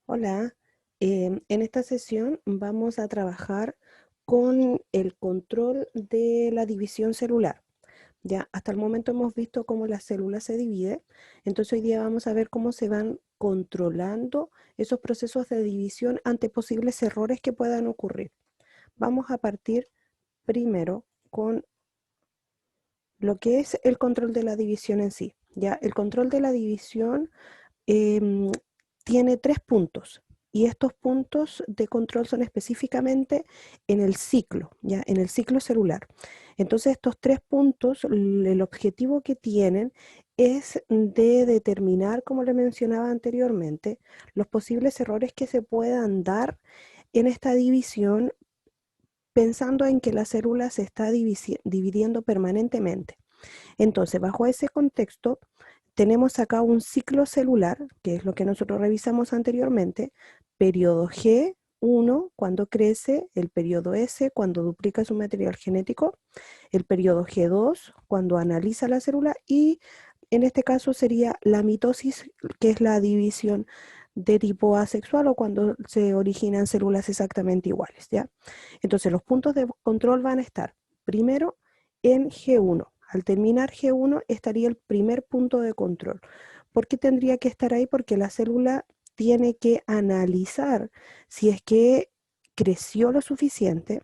Hola, en esta sesión vamos a trabajar con el control de la división celular. Ya hasta el momento hemos visto cómo la célula se divide, entonces hoy día vamos a ver cómo se van controlando esos procesos de división ante posibles errores que puedan ocurrir. Vamos a partir primero con lo que es el control de la división en sí. Ya el control de la división em, tiene tres puntos y estos puntos de control son específicamente en el ciclo, ¿ya? En el ciclo celular. Entonces estos tres puntos, el objetivo que tienen es de determinar, como le mencionaba anteriormente, los posibles errores que se puedan dar en esta división pensando en que la célula se está dividiendo permanentemente. Entonces, bajo ese contexto, tenemos acá un ciclo celular, que es lo que nosotros revisamos anteriormente, periodo G1 cuando crece, el periodo S cuando duplica su material genético, el periodo G2 cuando analiza la célula y en este caso sería la mitosis, que es la división de tipo asexual o cuando se originan células exactamente iguales, ¿ya? Entonces los puntos de control van a estar primero en G1. Al terminar G1 estaría el primer punto de control. ¿Por qué tendría que estar ahí? Porque la célula tiene que analizar si es que creció lo suficiente,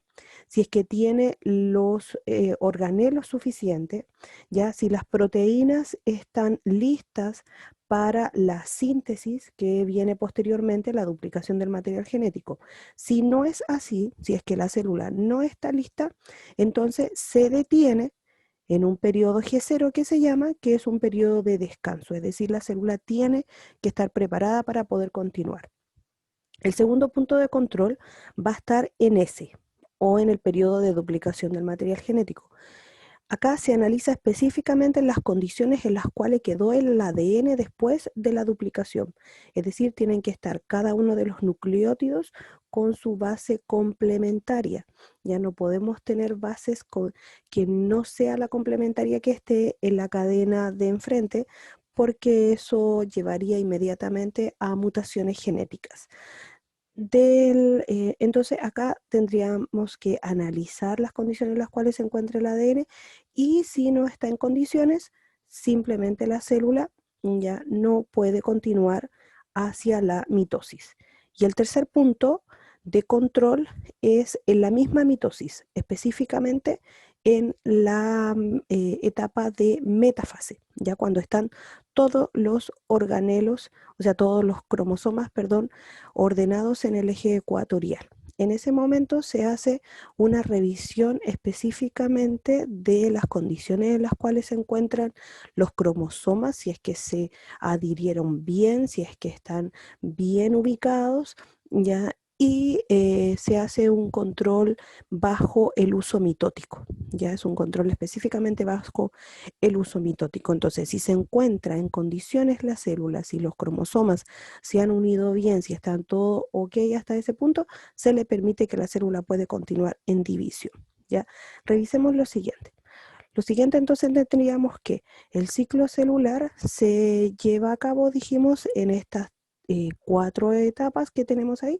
si es que tiene los organelos suficientes, ya si las proteínas están listas para la síntesis que viene posteriormente, la duplicación del material genético. Si no es así, si es que la célula no está lista, entonces se detiene en un periodo G0 que se llama, que es un periodo de descanso, es decir, la célula tiene que estar preparada para poder continuar. El segundo punto de control va a estar en S o en el periodo de duplicación del material genético. Acá se analiza específicamente las condiciones en las cuales quedó el ADN después de la duplicación. Es decir, tienen que estar cada uno de los nucleótidos con su base complementaria. Ya no podemos tener bases que no sea la complementaria que esté en la cadena de enfrente, porque eso llevaría inmediatamente a mutaciones genéticas. Entonces acá tendríamos que analizar las condiciones en las cuales se encuentra el ADN y si no está en condiciones, simplemente la célula ya no puede continuar hacia la mitosis. Y el tercer punto de control es en la misma mitosis, específicamente en la etapa de metafase, ya cuando están todos los organelos, o sea, todos los cromosomas, perdón, ordenados en el eje ecuatorial. En ese momento se hace una revisión específicamente de las condiciones en las cuales se encuentran los cromosomas, si es que se adhirieron bien, si es que están bien ubicados, ya, y se hace un control bajo el uso mitótico, ya es un control específicamente bajo el uso mitótico. Entonces, si se encuentra en condiciones la célula, si los cromosomas se han unido bien, si están todo ok hasta ese punto, se le permite que la célula puede continuar en división, ¿ya? Revisemos lo siguiente. Lo siguiente entonces tendríamos que el ciclo celular se lleva a cabo, dijimos, en estas cuatro etapas que tenemos ahí,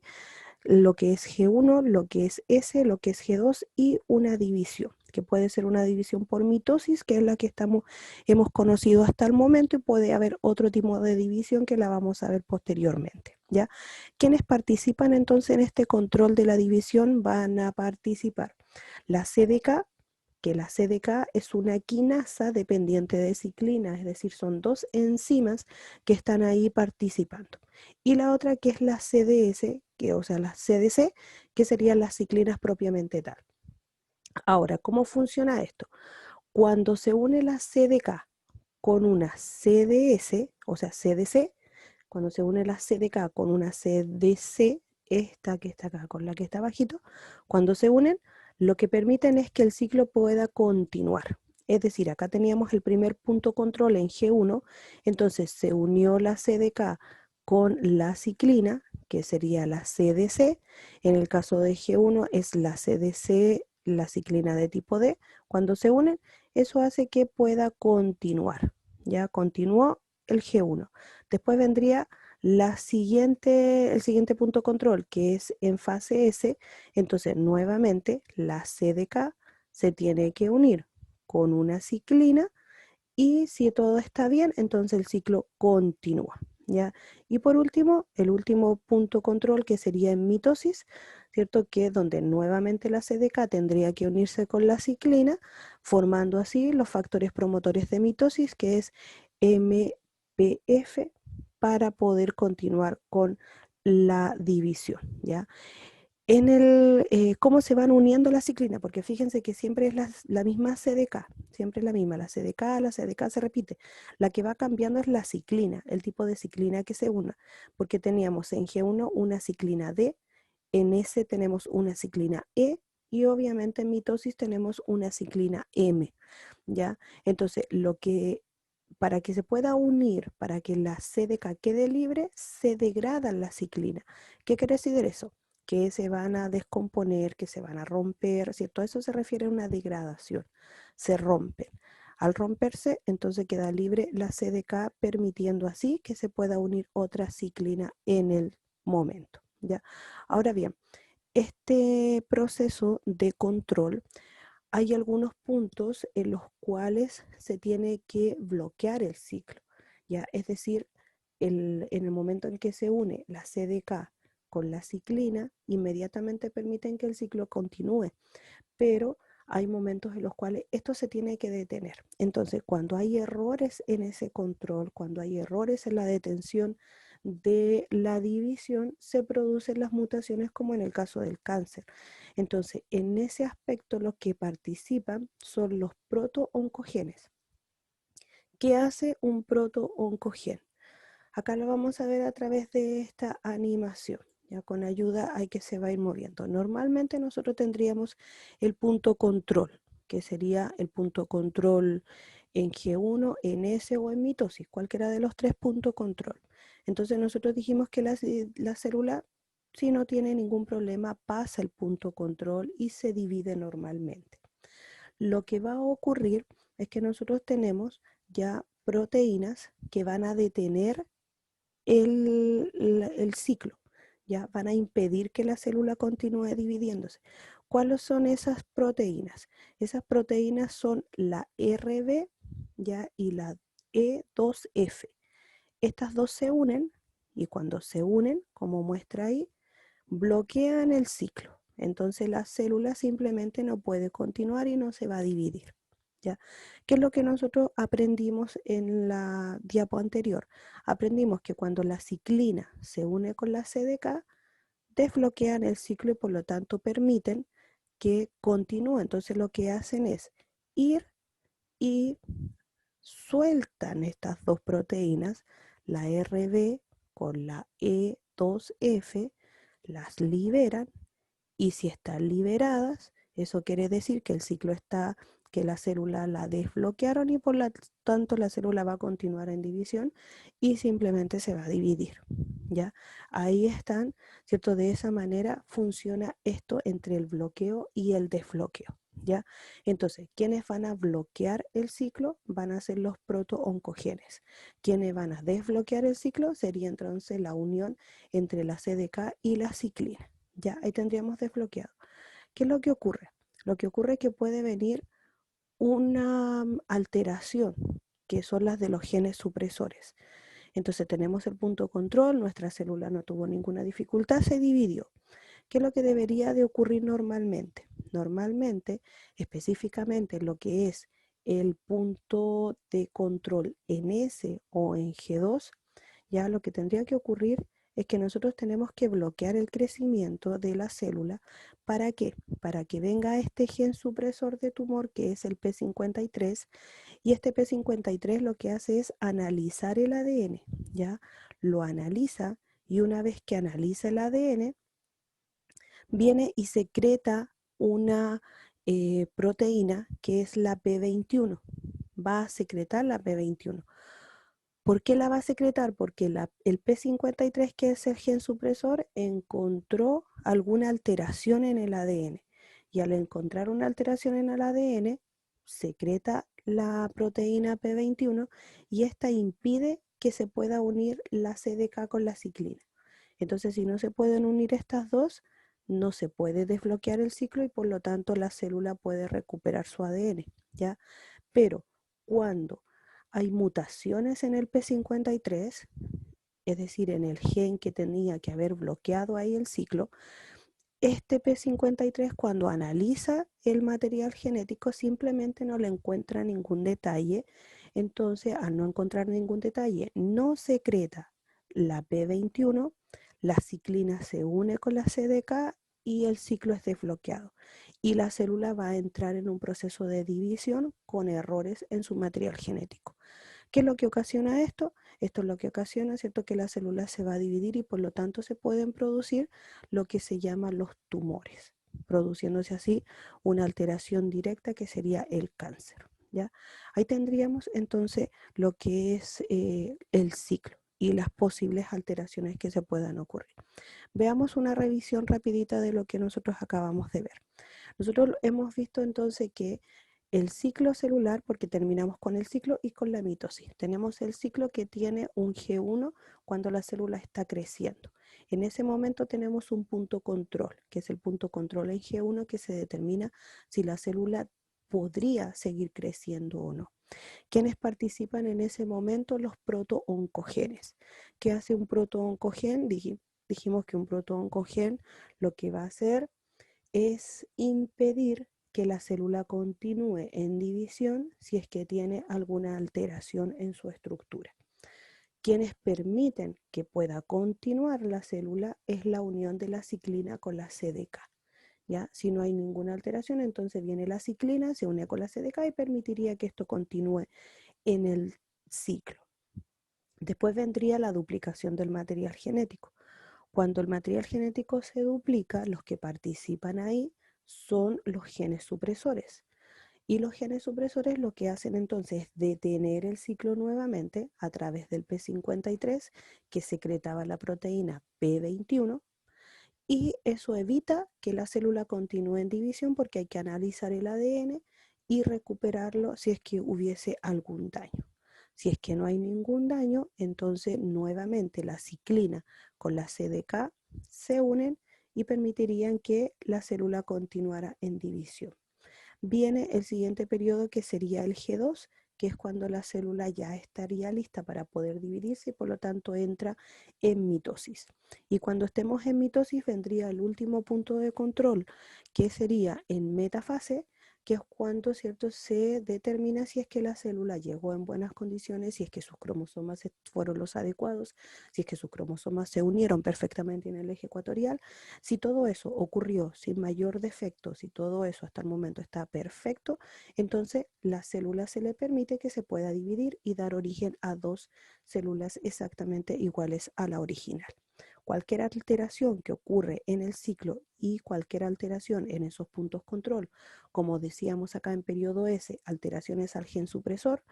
lo que es G1, lo que es S, lo que es G2 y una división, que puede ser una división por mitosis, que es la que hemos conocido hasta el momento, y puede haber otro tipo de división que la vamos a ver posteriormente, ¿ya? ¿Quiénes participan entonces en este control de la división? Van a participar la CDK, que la CDK es una quinasa dependiente de ciclina, es decir, son dos enzimas que están ahí participando. Y la otra que es la CDS, o sea, la CDC, que serían las ciclinas propiamente tal. Ahora, ¿cómo funciona esto? Cuando se une la CDK con una CDS, o sea, CDC, cuando se une la CDK con una CDC, esta que está acá con la que está abajito, cuando se unen, lo que permiten es que el ciclo pueda continuar. Es decir, acá teníamos el primer punto control en G1, entonces se unió la CDK con la ciclina, que sería la CDC. En el caso de G1 es la CDC, la ciclina de tipo D. Cuando se unen, eso hace que pueda continuar. Ya continuó el G1. Después vendría El siguiente punto control, que es en fase S, entonces nuevamente la CDK se tiene que unir con una ciclina y si todo está bien, entonces el ciclo continúa, ¿ya? Y por último, el último punto control que sería en mitosis, ¿cierto? Que es donde nuevamente la CDK tendría que unirse con la ciclina, formando así los factores promotores de mitosis, que es MPF, para poder continuar con la división, ¿ya? Cómo se van uniendo las ciclinas, porque fíjense que siempre es la misma CDK, siempre es la misma, la CDK se repite. La que va cambiando es la ciclina, el tipo de ciclina que se una, porque teníamos en G1 una ciclina D, en S tenemos una ciclina E, y obviamente en mitosis tenemos una ciclina M, ¿ya? Entonces, para que se pueda unir, para que la CDK quede libre, se degrada la ciclina. ¿Qué quiere decir eso? Que se van a descomponer, que se van a romper, ¿cierto? A eso se refiere a una degradación. Se rompen. Al romperse, entonces queda libre la CDK, permitiendo así que se pueda unir otra ciclina en el momento, ¿ya? Ahora bien, este proceso de control, hay algunos puntos en los cuales se tiene que bloquear el ciclo, ¿ya? Es decir, en el momento en que se une la CDK con la ciclina, inmediatamente permiten que el ciclo continúe, pero hay momentos en los cuales esto se tiene que detener. Entonces, cuando hay errores en ese control, cuando hay errores en la detención de la división, se producen las mutaciones como en el caso del cáncer. Entonces, en ese aspecto los que participan son los protooncogenes. ¿Qué hace un protooncogen? Acá lo vamos a ver a través de esta animación. Ya con ayuda hay que se va a ir moviendo. Normalmente nosotros tendríamos el punto control, que sería el punto control en G1, en S o en mitosis, cualquiera de los tres puntos control. Entonces nosotros dijimos que la célula, si no tiene ningún problema, pasa el punto control y se divide normalmente. Lo que va a ocurrir es que nosotros tenemos ya proteínas que van a detener el ciclo, ¿ya? Van a impedir que la célula continúe dividiéndose. ¿Cuáles son esas proteínas? Esas proteínas son la RB, ¿ya? Y la E2F. Estas dos se unen y cuando se unen, como muestra ahí, bloquean el ciclo. Entonces la célula simplemente no puede continuar y no se va a dividir. ¿Ya? ¿Qué es lo que nosotros aprendimos en la diapo anterior? Aprendimos que cuando la ciclina se une con la CDK, desbloquean el ciclo y por lo tanto permiten que continúe. Entonces lo que hacen es ir y sueltan estas dos proteínas, la RB con la E2F, las liberan y si están liberadas, eso quiere decir que el ciclo está, que la célula la desbloquearon y por lo tanto la célula va a continuar en división y simplemente se va a dividir. ¿Ya? Ahí están, ¿cierto? De esa manera funciona esto entre el bloqueo y el desbloqueo. ¿Ya? Entonces, ¿quiénes van a bloquear el ciclo? Van a ser los protooncogenes. ¿Quiénes van a desbloquear el ciclo? Sería entonces la unión entre la CDK y la ciclina. Ya, ahí tendríamos desbloqueado. ¿Qué es lo que ocurre? Lo que ocurre es que puede venir una alteración, que son las de los genes supresores. Entonces tenemos el punto control, nuestra célula no tuvo ninguna dificultad, se dividió. ¿Qué es lo que debería de ocurrir normalmente? Normalmente, específicamente lo que es el punto de control en S o en G2, ya lo que tendría que ocurrir es que nosotros tenemos que bloquear el crecimiento de la célula. ¿Para qué? Para que venga este gen supresor de tumor que es el P53 y este P53 lo que hace es analizar el ADN, ¿ya? Lo analiza y una vez que analiza el ADN, viene y secreta una proteína que es la P21. Va a secretar la P21. ¿Por qué la va a secretar? Porque el P53, que es el gen supresor, encontró alguna alteración en el ADN. Y al encontrar una alteración en el ADN, secreta la proteína P21 y esta impide que se pueda unir la CDK con la ciclina. Entonces, si no se pueden unir estas dos, no se puede desbloquear el ciclo y por lo tanto la célula puede recuperar su ADN, ¿ya? Pero cuando hay mutaciones en el P53, es decir, en el gen que tenía que haber bloqueado ahí el ciclo, este P53 cuando analiza el material genético simplemente no le encuentra ningún detalle. Entonces, al no encontrar ningún detalle, no secreta la P21, la ciclina se une con la CDK y el ciclo es desbloqueado. Y la célula va a entrar en un proceso de división con errores en su material genético. ¿Qué es lo que ocasiona esto? Esto es lo que ocasiona, ¿cierto?, que la célula se va a dividir y por lo tanto se pueden producir lo que se llaman los tumores, produciéndose así una alteración directa que sería el cáncer, ¿ya? Ahí tendríamos entonces lo que es el ciclo y las posibles alteraciones que se puedan ocurrir. Veamos una revisión rapidita de lo que nosotros acabamos de ver. Nosotros hemos visto entonces que el ciclo celular, porque terminamos con el ciclo y con la mitosis. Tenemos el ciclo que tiene un G1 cuando la célula está creciendo. En ese momento tenemos un punto control, que es el punto control en G1 que se determina si la célula podría seguir creciendo o no. ¿Quiénes participan en ese momento? Los protooncogenes. ¿Qué hace un protooncogen? Dijimos que un protooncogen lo que va a hacer es impedir que la célula continúe en división si es que tiene alguna alteración en su estructura. Quienes permiten que pueda continuar la célula es la unión de la ciclina con la CDK. ¿Ya? Si no hay ninguna alteración, entonces viene la ciclina, se une con la CDK y permitiría que esto continúe en el ciclo. Después vendría la duplicación del material genético. Cuando el material genético se duplica, los que participan ahí son los genes supresores. Y los genes supresores lo que hacen entonces es detener el ciclo nuevamente a través del P53 que secretaba la proteína P21 y eso evita que la célula continúe en división porque hay que analizar el ADN y recuperarlo si es que hubiese algún daño. Si es que no hay ningún daño, entonces nuevamente la ciclina con la CDK se unen y permitirían que la célula continuara en división. Viene el siguiente periodo que sería el G2, que es cuando la célula ya estaría lista para poder dividirse y por lo tanto entra en mitosis. Y cuando estemos en mitosis vendría el último punto de control, que sería en metafase, que es cuando, ¿cierto?, se determina si es que la célula llegó en buenas condiciones, si es que sus cromosomas fueron los adecuados, si es que sus cromosomas se unieron perfectamente en el eje ecuatorial. Si todo eso ocurrió sin mayor defecto, si todo eso hasta el momento está perfecto, entonces la célula se le permite que se pueda dividir y dar origen a dos células exactamente iguales a la original. Cualquier alteración que ocurre en el ciclo y cualquier alteración en esos puntos control, como decíamos acá en periodo S, alteraciones al gen supresor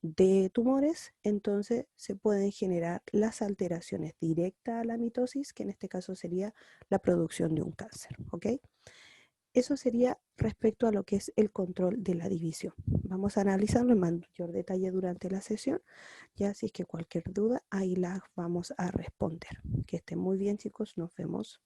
de tumores, entonces se pueden generar las alteraciones directas a la mitosis, que en este caso sería la producción de un cáncer, ¿ok? Eso sería respecto a lo que es el control de la división. Vamos a analizarlo en mayor detalle durante la sesión. Ya si es que cualquier duda, ahí la vamos a responder. Que estén muy bien, chicos. Nos vemos.